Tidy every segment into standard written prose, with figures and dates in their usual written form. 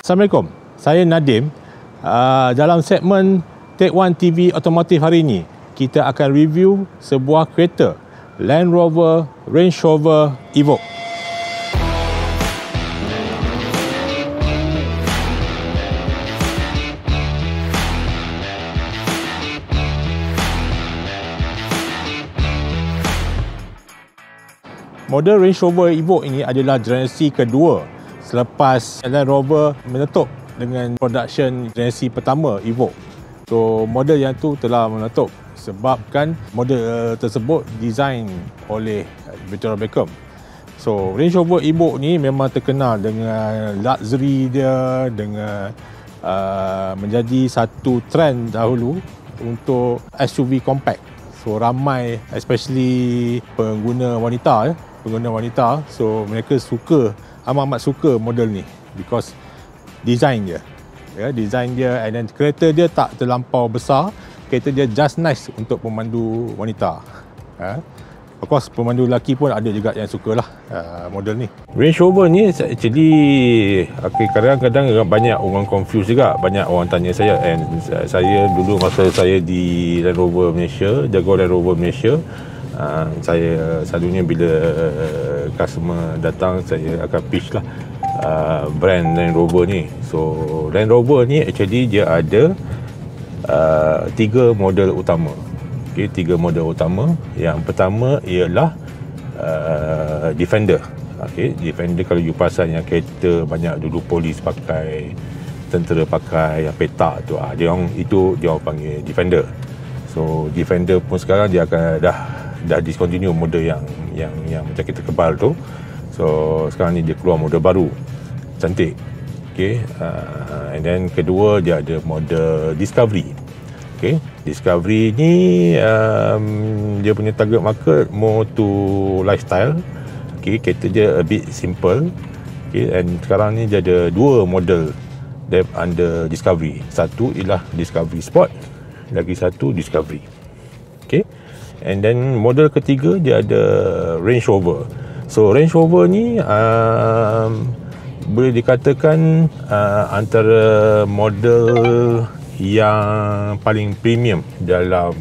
Assalamualaikum, saya Nadim. Dalam segmen Take One TV Otomotif hari ini, kita akan review sebuah kereta Land Rover Range Rover Evoque. Model Range Rover Evoque ini adalah generasi kedua selepas Land Rover meletup dengan production generasi pertama Evoque. So model yang tu telah meletup sebabkan model tersebut design oleh Victoria Beckham. So Range Rover Evoque ni memang terkenal dengan luxury dia, dengan menjadi satu trend dahulu untuk SUV compact. So ramai especially pengguna wanita so mereka amat suka model ni because design dia and then kereta dia tak terlampau besar, kereta dia just nice untuk pemandu wanita. Of course pemandu lelaki pun ada juga yang sukalah model ni. Range Rover ni actually kadang-kadang banyak orang confuse juga, banyak orang tanya saya, and saya dulu masa saya di Land Rover Malaysia, jaga Land Rover Malaysia, saya selalunya bila customer datang saya akan pitch lah brand Land Rover ni. So Land Rover ni actually dia ada 3 model utama. Okay, 3 model utama. Yang pertama ialah Defender. Okay, Defender kalau you perasan yang kereta banyak dulu polis pakai, tentera pakai yang petak tu, dia orang panggil Defender. So Defender pun sekarang dia akan dah discontinue model yang macam kereta kebal tu. So sekarang ni dia keluar model baru cantik. Okay, and then kedua dia ada model Discovery. Okay, Discovery ni dia punya target market more to lifestyle. Okay, kereta dia a bit simple. Okay, and sekarang ni dia ada 2 model under Discovery. Satu ialah Discovery Sport, lagi satu Discovery. Okay, and then model ketiga dia ada Range Rover. So Range Rover ni boleh dikatakan antara model yang paling premium dalam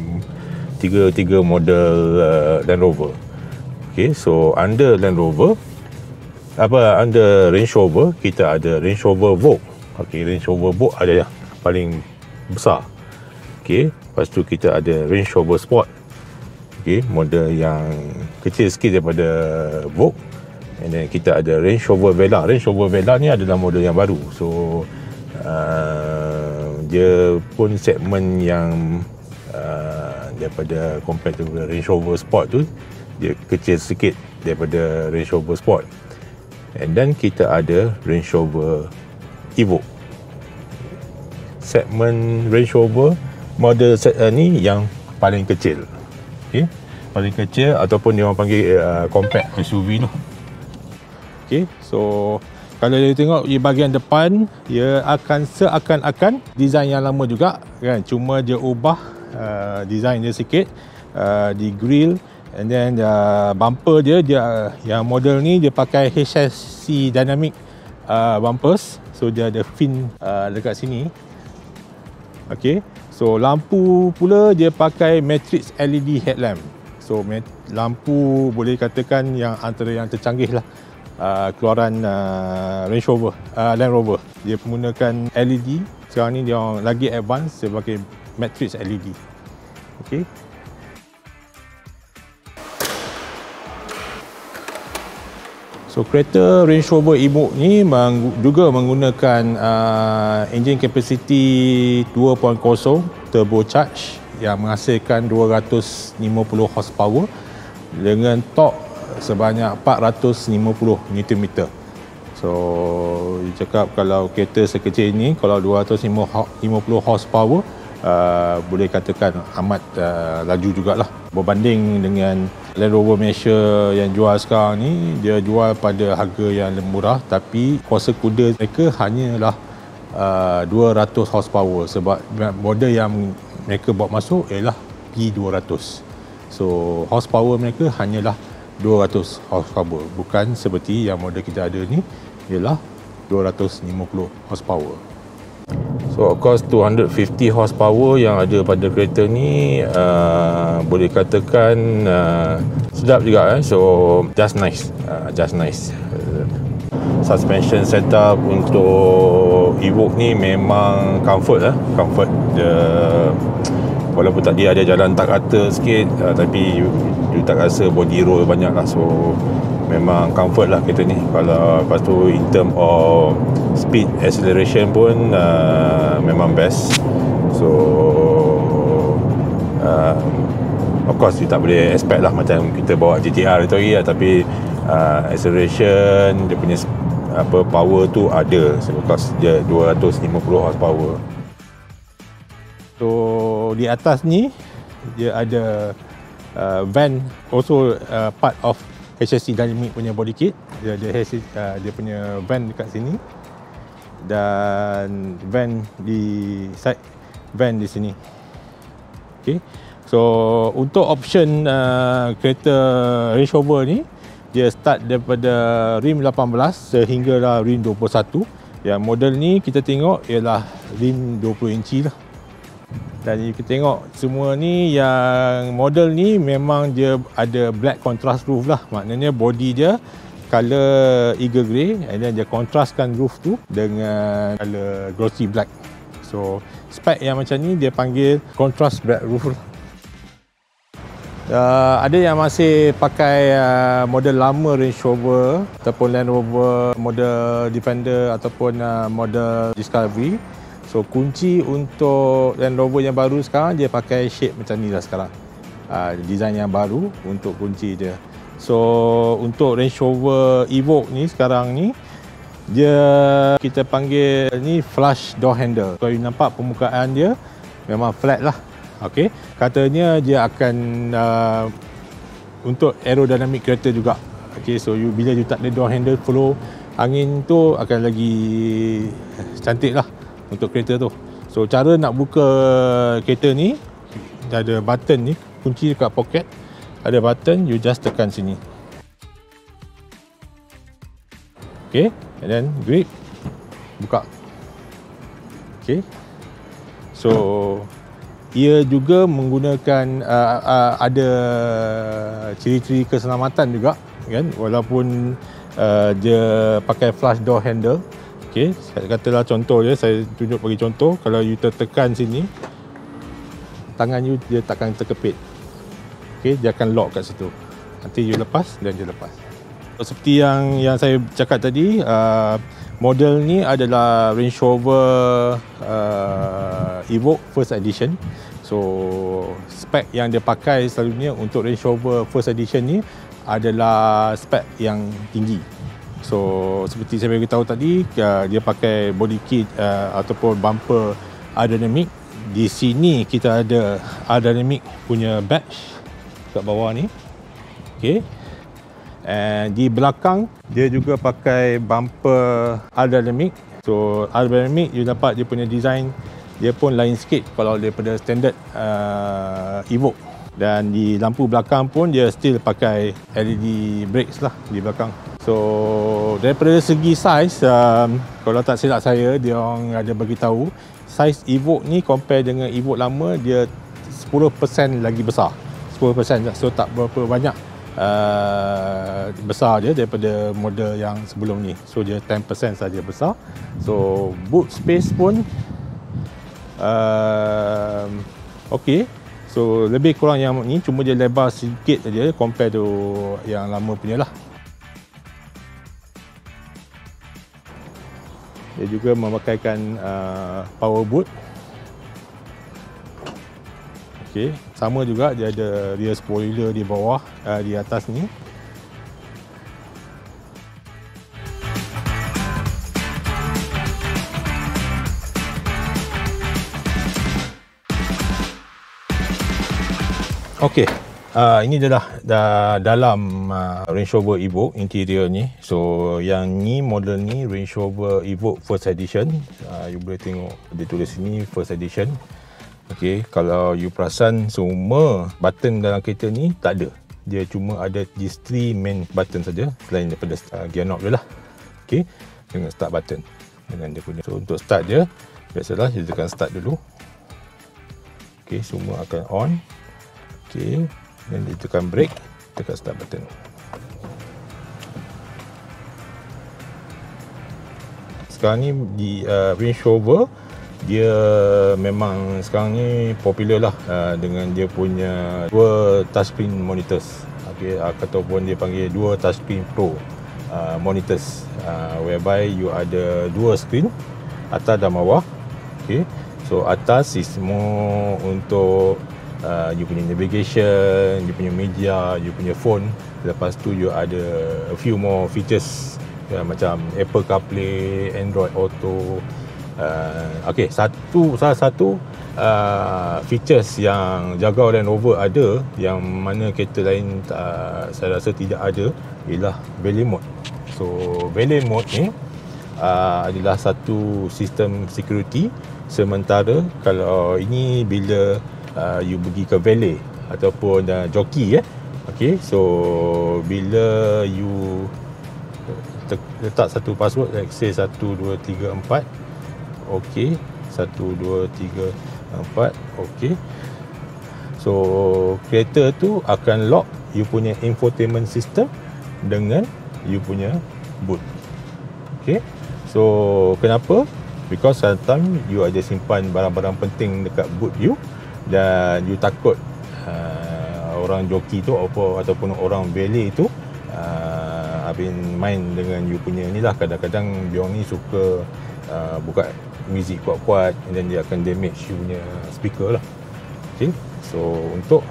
tiga model Land Rover. Okay, so under Range Rover kita ada Range Rover Vogue. Okay, Range Rover Vogue ada yang paling besar. Okay, lepas tu kita ada Range Rover Sport. Okay, model yang kecil sikit daripada Vogue. And then kita ada Range Rover Vela. Range Rover Vela ni adalah model yang baru. So dia pun segmen yang daripada compared to Range Rover Sport tu, dia kecil sikit daripada Range Rover Sport. And then kita ada Range Rover Evoque. Segmen Range Rover model ni yang paling kecil. Okay, paling kecil ataupun dia orang panggil compact SUV tu. Okay, so kalau dia tengok di bahagian depan, dia akan seakan-akan design yang lama juga kan, cuma dia ubah design dia sikit di grill, and then bumper dia yang model ni dia pakai HSC Dynamic bumpers. So dia ada fin dekat sini. Okay, so lampu pula dia pakai matrix LED headlamp. So lampu boleh katakan yang antara yang tercanggih lah keluaran Range Rover, Land Rover. Dia menggunakan LED. Sekarang ni dia lagi advance, dia pakai matrix LED. Okay. So kereta Range Rover Evoque ni juga menggunakan engine capacity 2.0 turbocharge yang menghasilkan 250 horsepower dengan torque sebanyak 450 Nm. So cakap kalau kereta sekecil ini, kalau 250 horsepower, boleh katakan amat laju jugalah. Berbanding dengan Land Rover Malaysia yang jual sekarang ni, dia jual pada harga yang murah tapi kuasa kuda mereka hanyalah 200 horsepower, sebab model yang mereka bawa masuk ialah P200. So horsepower mereka hanyalah 200 horsepower, bukan seperti yang model kita ada ni ialah 250 horsepower. So of course 250 horsepower yang ada pada kereta ni boleh katakan sedap juga so just nice. Suspension setup untuk Evoque ni memang comfort dia, walaupun tadi ada jalan tak rata sikit tapi you tak rasa body roll banyak lah, so memang comfort lah kereta ni. Kalau lepas tu in term of speed acceleration pun memang best. So of course you tak boleh expect lah macam kita bawa GTR itu lagi lah, tapi acceleration dia punya power tu ada, so because dia 250 horsepower. So di atas ni dia ada van, also part of HSC Dynamic punya body kit. Dia ada dia punya van dekat sini dan van di side van di sini. Okay, so untuk option kereta Range Rover ni, dia start daripada rim 18 sehinggalah rim 21. Yang model ni kita tengok ialah rim 20 inci lah. Dan kita tengok semua ni, yang model ni memang dia ada black contrast roof lah. Maknanya body dia color eagle grey, and then dia contrastkan roof tu dengan color glossy black. So spec yang macam ni dia panggil contrast black roof lah. Ada yang masih pakai model lama Range Rover ataupun Land Rover, model Defender ataupun model Discovery. So kunci untuk Land Rover yang baru sekarang dia pakai shape macam ni lah sekarang. Design yang baru untuk kunci dia. So untuk Range Rover Evoque ni sekarang ni, dia kita panggil ni flush door handle. Kalau you nampak permukaan dia memang flat lah. Okey, katanya dia akan untuk aerodinamik kereta juga. Okey, so bila you tak ada door handle, flow angin tu akan lagi cantik lah untuk kereta tu. So cara nak buka kereta ni, ada button ni, kunci dekat poket, ada button, you just tekan sini. Okey, and then grip, buka. Okey, so ia juga menggunakan ada ciri-ciri keselamatan juga kan, walaupun dia pakai flush door handle. Okey, katalah contoh je, saya tunjuk bagi contoh, kalau you tertekan sini, tangan you dia takkan terkepit. Okey, dia akan lock kat situ. Nanti you lepas dan dia lepas. Seperti yang saya cakap tadi, model ni adalah Range Rover Evoque First Edition. So spek yang dia pakai selalunya untuk Range Rover First Edition ni adalah spek yang tinggi. So seperti saya beritahu tadi, dia pakai body kit ataupun bumper aerodynamic. Di sini kita ada aerodynamic punya badge kat bawah ni. Okey. And di belakang dia juga pakai bumper aerodynamic. So aerodynamic you dapat dia punya design, dia pun lain sikit kalau daripada standard Evoque. Dan di lampu belakang pun dia still pakai LED brakes lah di belakang. So daripada segi saiz, kalau tak silap saya, dia orang ada bagi tahu saiz Evoque ni compare dengan Evoque lama, dia 10% lagi besar. 10%, so tak berapa banyak besar dia daripada model yang sebelum ni. So dia 10% saja besar. So boot space pun okey. So lebih kurang yang ni, cuma dia lebar sikit saja compare tu yang lama punya lah. Dia juga memakaikan power boot. Okey, sama juga dia ada rear spoiler di bawah, di atas ni. Okey, ini adalah dalam Range Rover Evoque interior ni. So yang ni model ni Range Rover Evoque First Edition. You boleh tengok dia tulis sini First Edition. Okey, kalau you perasan semua button dalam kereta ni tak ada. Dia cuma ada these 3 main button saja selain daripada gear knob dia lah. okey, dengan start button dengan dia punya. So untuk start dia, biasalah kita tekan start dulu. Okey, semua akan on. Okey, dan dia tekan brake, tekan start button. Sekarang ni di Range Rover, dia memang sekarang ni popular lah dengan dia punya dua touchscreen monitors, okay, ataupun dia panggil dua touchscreen pro monitors, whereby you ada dua screen, atas dan bawah. Okay. So atas is more untuk you punya navigation, you punya media, you punya phone. Lepas tu you ada a few more features macam Apple CarPlay, Android Auto. Okay, salah satu features yang Jaguar Land Rover ada yang mana kereta lain saya rasa tidak ada, ialah Valet Mode. So Valet Mode ni adalah satu sistem security. Sementara kalau ini bila you pergi ke valet ataupun joki okay, so bila you letak satu password, like say 1 2 3 4, okey, 1 2 3 4, okey. So kereta tu akan lock you punya infotainment system dengan you punya boot. Okey. So kenapa? Because sometimes you ada simpan barang-barang penting dekat boot you dan you takut orang joki tu ataupun orang valet tu main dengan you punya ni lah. Kadang-kadang dia ni suka buka muzik kuat-kuat dan dia akan damage you punya speaker lah. Okay. So untuk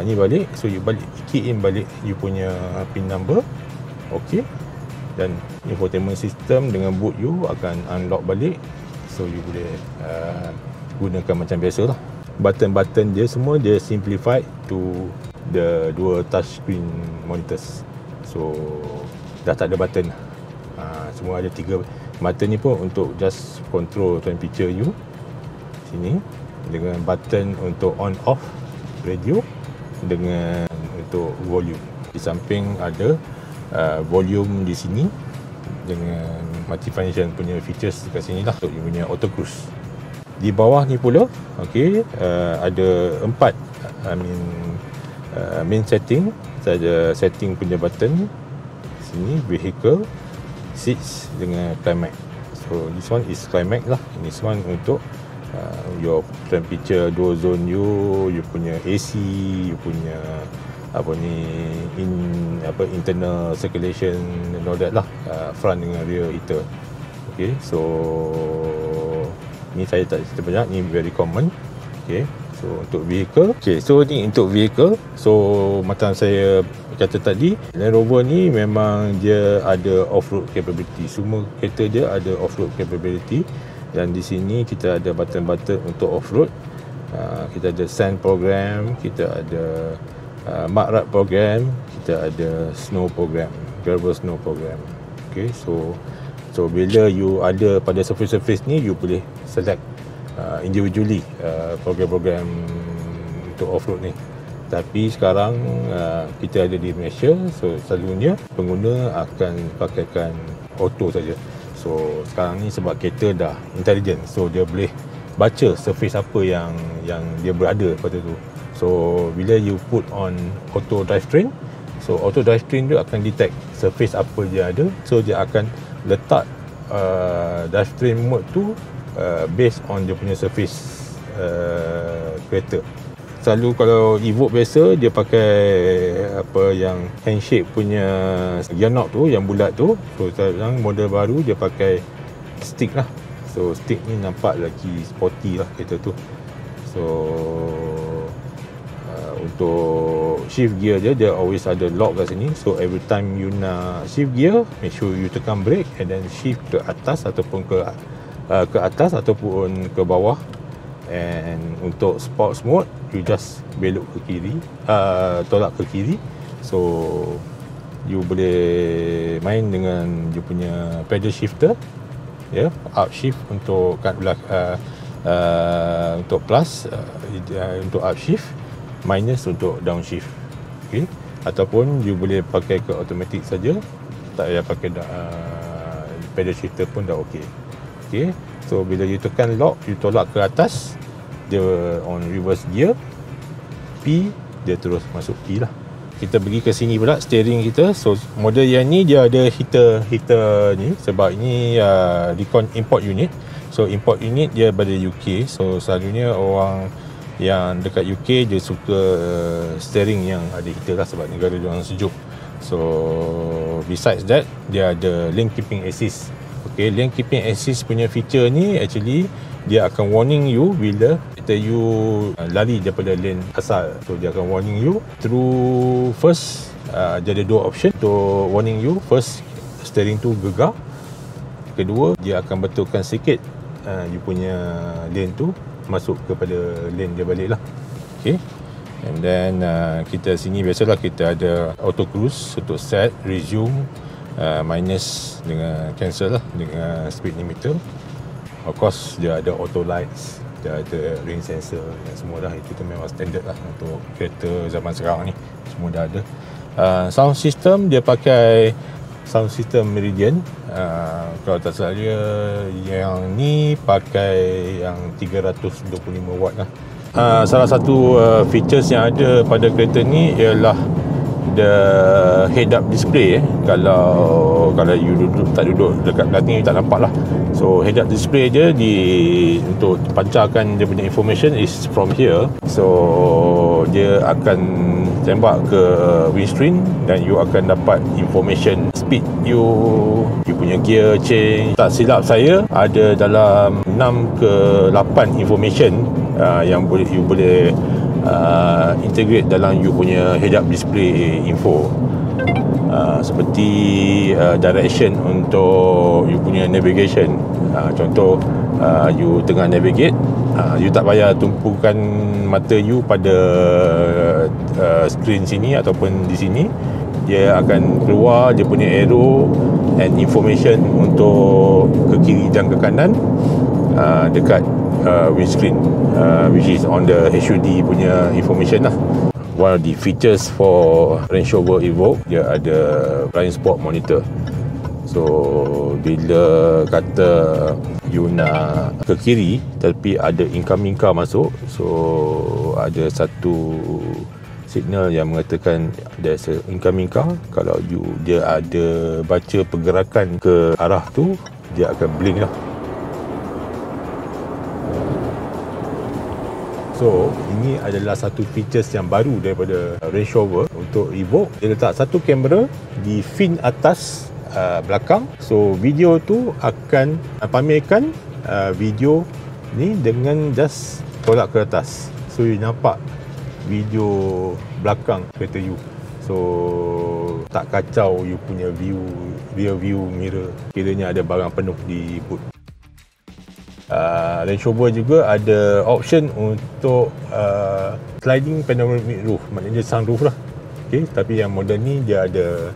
ni balik, so you key in balik you punya pin number. Okay. Dan infotainment system dengan boot you akan unlock balik. So you boleh gunakan macam biasa lah. Button-button dia semua dia simplified to the dua touch screen monitors. So dah tak ada button. Semua ada 3 button ni pun untuk just control temperature you sini, dengan button untuk on off radio, dengan untuk volume. Di samping ada volume di sini dengan multi-function punya features dekat sini lah untuk you punya auto cruise. Di bawah ni pula, okey, ada 4 main setting. Ada setting punya button sini, vehicle, seats dengan climate. So this one is climate lah. This one untuk your temperature, door zone you punya AC, you punya internal circulation and all that lah, front dengan rear heater. Okay, so ni saya tak cerita banyak, ni very common. Okay, so untuk vehicle, okay, so ni untuk vehicle. So macam saya kata tadi, Land Rover ni memang dia ada off-road capability. Semua kereta dia ada off-road capability. Dan di sini kita ada button-button untuk off-road. Kita ada sand program, kita ada mud rut program, kita ada snow program, gravel snow program. Okay, so bila you ada pada surface ni, you boleh select individually program-program untuk off-road ni. Tapi sekarang kita ada di Malaysia, so selalunya pengguna akan pakaikan auto saja. So sekarang ni sebab kereta dah intelligent, so dia boleh baca surface apa yang dia berada pada tu. So bila you put on auto drivetrain, so auto drivetrain dia akan detect surface apa dia ada, so dia akan letak drivetrain mode tu based on dia punya surface kereta. Selalu kalau Evoque biasa dia pakai apa yang handshake punya gear knob tu yang bulat tu. So sekarang model baru dia pakai stick lah. So stick ni nampak lagi sporty lah kereta tu. So untuk shift gear dia always ada lock kat sini. So every time you nak shift gear, make sure you tekan brake and then shift ke atas ataupun ke atas ataupun ke bawah. And untuk sports mode, you just belok ke kiri, tolak ke kiri. So you boleh main dengan you punya pedal shifter, ya, up shift untuk kat belakang, untuk plus untuk up shift, minus untuk down shift. Okay. Ataupun you boleh pakai ke automatic saja. tak payah pakai pedal shifter pun dah okey. Okey, so bila you tekan lock, you tolak ke atas, dia on reverse gear, P, dia terus masuk P lah. Kita pergi ke sini pula steering kita. So model yang ni dia ada heater ni, sebab ini Recon import unit. So import unit dia pada UK. So selalunya orang yang dekat UK dia suka steering yang ada heater lah, sebab negara dia orang sejuk. So besides that, dia ada lane keeping assist. Okay, lane keeping assist punya feature ni actually dia akan warning you bila you lari daripada lane asal. So dia akan warning you through first, dia ada dua option to warning you. First, steering tu gegar. Kedua, dia akan betulkan sikit you punya lane tu masuk kepada lane dia balik lah. Okay, and then kita sini biasalah kita ada auto cruise untuk set, resume, minus dengan cancel lah dengan speed limiter. Of course dia ada auto lights, dia ada rain sensor dan semua dah. Itu tu memang standard lah untuk kereta zaman sekarang ni, semua dah ada. Sound system dia pakai sound system Meridian. Kalau tak salah dia yang ni pakai yang 325 watt lah. Salah satu features yang ada pada kereta ni ialah the head up display. Kalau you tak duduk dekat belakang, you tak nampak lah. So head up display dia untuk pancarkan dia punya information is from here. So dia akan tembak ke windscreen dan you akan dapat information speed you punya gear change. Tak silap saya ada dalam 6 ke 8 information yang you boleh integrate dalam you punya head up display info. Seperti direction untuk you punya navigation. Contoh you tengah navigate, you tak payah tumpukan mata you pada screen sini ataupun di sini. Dia akan keluar dia punya arrow and information untuk ke kiri dan ke kanan dekat windscreen, which is on the HUD punya information lah. One of the features for Range Rover Evoque, dia ada blind spot monitor. So bila kata you nak ke kiri tapi ada incoming car masuk, so ada satu signal yang mengatakan there's a incoming car. Kalau dia ada baca pergerakan ke arah tu, dia akan blink lah. So ini adalah satu features yang baru daripada Range Rover untuk Evoque. Dia letak satu kamera di fin atas belakang. So video tu akan pamerkan video ni dengan just tolak ke atas. So you nampak video belakang kereta you. So tak kacau you punya rear view mirror. Kiranya ada barang penuh di boot. Range Rover juga ada option untuk sliding panoramic roof, maknanya sunroof lah. Okay, tapi yang model ni dia ada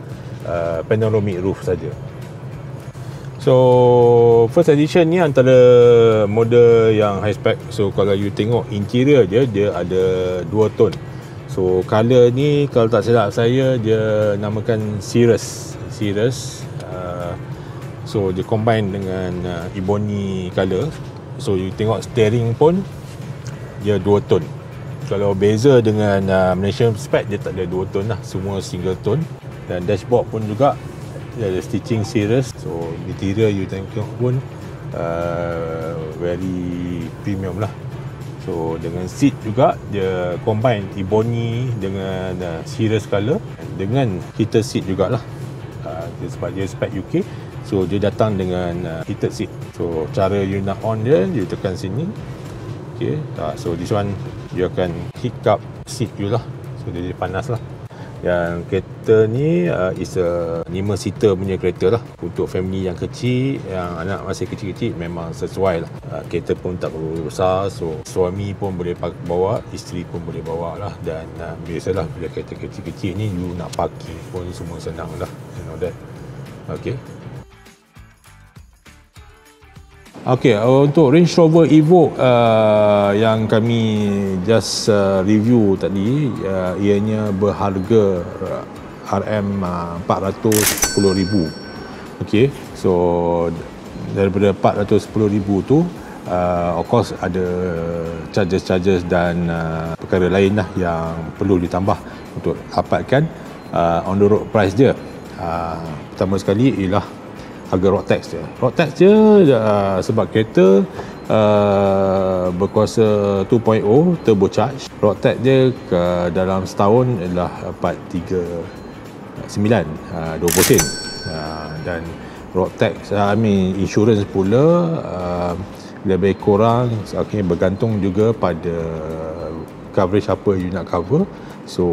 panoramic roof saja. So first edition ni antara model yang high spec. So kalau you tengok interior dia ada dua tone. So color ni kalau tak silap saya dia namakan Cirrus. So dia combine dengan ebony color. So you tengok steering pun dia dua tone. Kalau beza dengan Malaysian spec, dia tak ada dua tone lah, semua single tone. Dan dashboard pun juga dia ada stitching Cirrus. So interior you tengok pun very premium lah. So dengan seat juga dia combine ebony dengan Cirrus color dengan heated seat jugalah. Sebab dia spec UK. So dia datang dengan heated seat. So cara you nak on dia, you tekan sini. Okay, so this one you akan heat up seat you lah. So dia panas lah. Yang kereta ni is a 5-seater punya kereta lah. Untuk family yang kecil, yang anak masih kecil-kecil, memang sesuai lah. Kereta pun tak perlu besar. So suami pun boleh bawa, isteri pun boleh bawa lah. Dan biasalah bila kereta kecil-kecil ni, you nak parking pun semua senang lah. You know that. Okay. Okey, untuk Range Rover Evoque yang kami just review tadi, ianya berharga RM410,000. Okey, so daripada 410,000 tu of course ada charges dan perkara lain lah yang perlu ditambah untuk dapatkan on the road price dia. Pertama sekali ialah harga road tax dia. Road tax dia sebab kereta berkuasa 2.0 turbocharge, road tax dia dalam setahun ialah 439 20 sen. Dan road tax insurance pula lebih kurang bergantung juga pada coverage apa you nak cover. So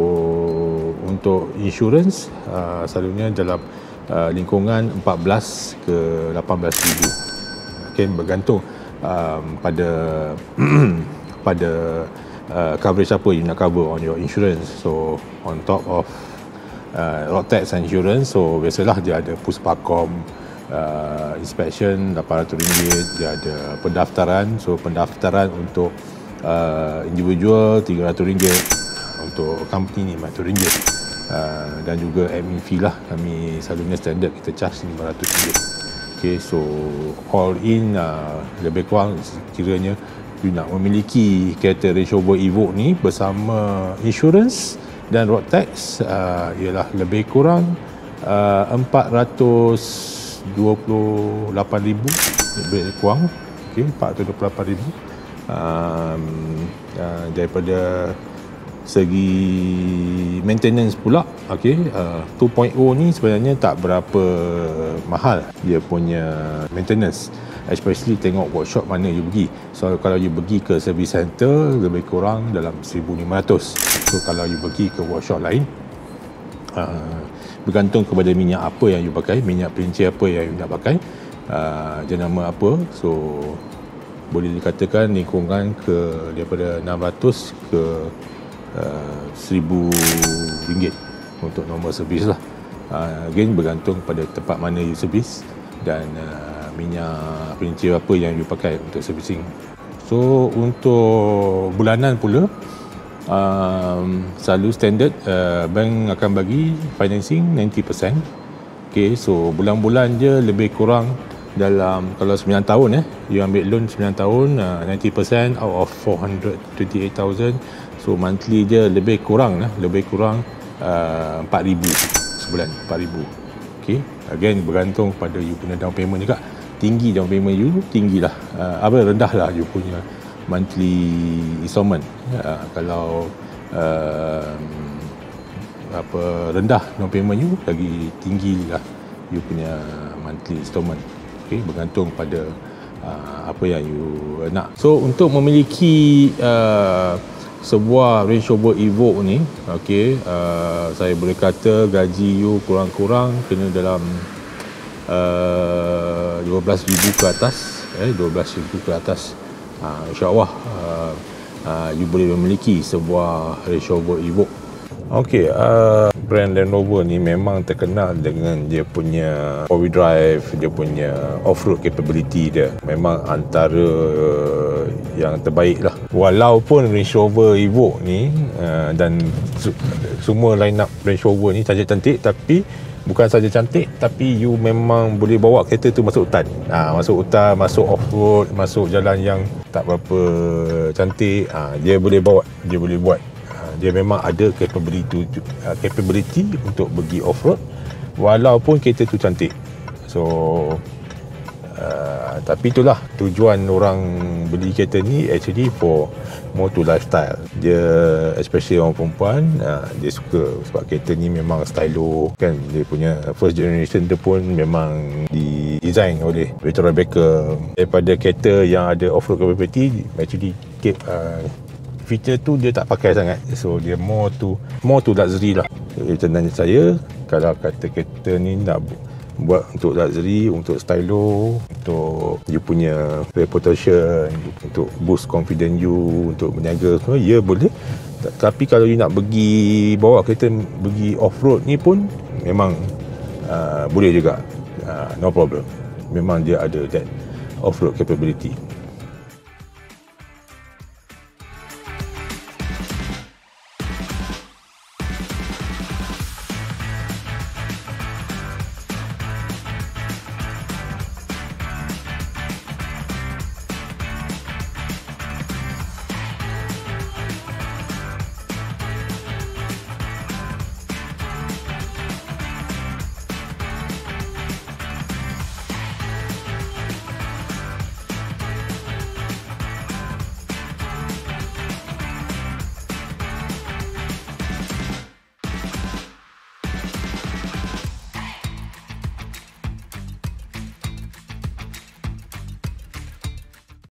untuk insurance selalunya dalam lingkungan 14 ke 18 ribu. Bergantung pada pada coverage apa you nak cover on your insurance. So on top of road tax and insurance, so biasalah dia ada puspakom, inspection RM800, dia ada pendaftaran. So pendaftaran untuk individual RM300, untuk company ni RM400, dan juga admin fee lah, kami selalunya standard kita charge RM500. So all in lebih kurang kiranya you nak memiliki kereta Range Rover Evoque ni bersama insurance dan road tax ialah lebih kurang 428,000 lebih kurang. 428,000. Daripada segi maintenance pula, 2.0 ni sebenarnya tak berapa mahal dia punya maintenance, especially tengok workshop mana you pergi. So kalau you pergi ke service center lebih kurang dalam 1,500. So kalau you pergi ke workshop lain, bergantung kepada minyak apa yang you pakai, minyak perinci apa yang you nak pakai, jenama apa. So boleh dikatakan lingkungan ke daripada 600 ke RM1,000 untuk normal servis lah. Again bergantung pada tempat mana you servis dan minyak perinci apa yang you pakai untuk servicing. So untuk bulanan pula, selalu standard bank akan bagi financing 90%. So bulan-bulan je lebih kurang dalam, kalau 9 tahun you ambil loan 9 tahun, 90% out of 428,000. So monthly je lebih kurang 4,000 sebulan, 4,000. Again bergantung pada you punya down payment juga. Tinggi down payment you, tinggilah rendah lah you punya monthly installment. Kalau rendah down payment you, lagi tinggi lah you punya monthly installment. Bergantung pada apa yang you nak. So untuk memiliki sebuah Range Rover Evoque ni, saya boleh kata gaji you kurang-kurang kena dalam 12,000 ke atas. 12,000 ke atas, insyaAllah you boleh memiliki sebuah Range Rover Evoque. Brand Land Rover ni memang terkenal dengan dia punya four-wheel drive, dia punya off-road capability dia. Memang antara yang terbaik lah. Walaupun Range Rover Evoque ni dan semua line-up Range Rover ni cantik-cantik, tapi bukan saja cantik, tapi you memang boleh bawa kereta tu masuk hutan. Masuk hutan, masuk off-road, masuk jalan yang tak berapa cantik, dia boleh bawa, dia boleh buat. Dia memang ada capability untuk pergi off-road walaupun kereta tu cantik. So tapi itulah tujuan orang beli kereta ni, actually for more to lifestyle. Dia especially orang perempuan, dia suka sebab kereta ni memang stylo kan. Dia punya first generation dia pun memang di-design oleh Victoria Beckham. Daripada kereta yang ada off-road capability, actually feature tu dia tak pakai sangat. So dia more to luxury lah. Macam tanya saya, kalau kata kereta ni nak buat untuk luxury, untuk stylo, untuk you punya reputation, untuk boost confidence you, untuk berniaga semua, ya boleh. Tapi kalau you nak pergi bawa kereta pergi off-road ni pun memang boleh juga, no problem. Memang dia ada that off-road capability.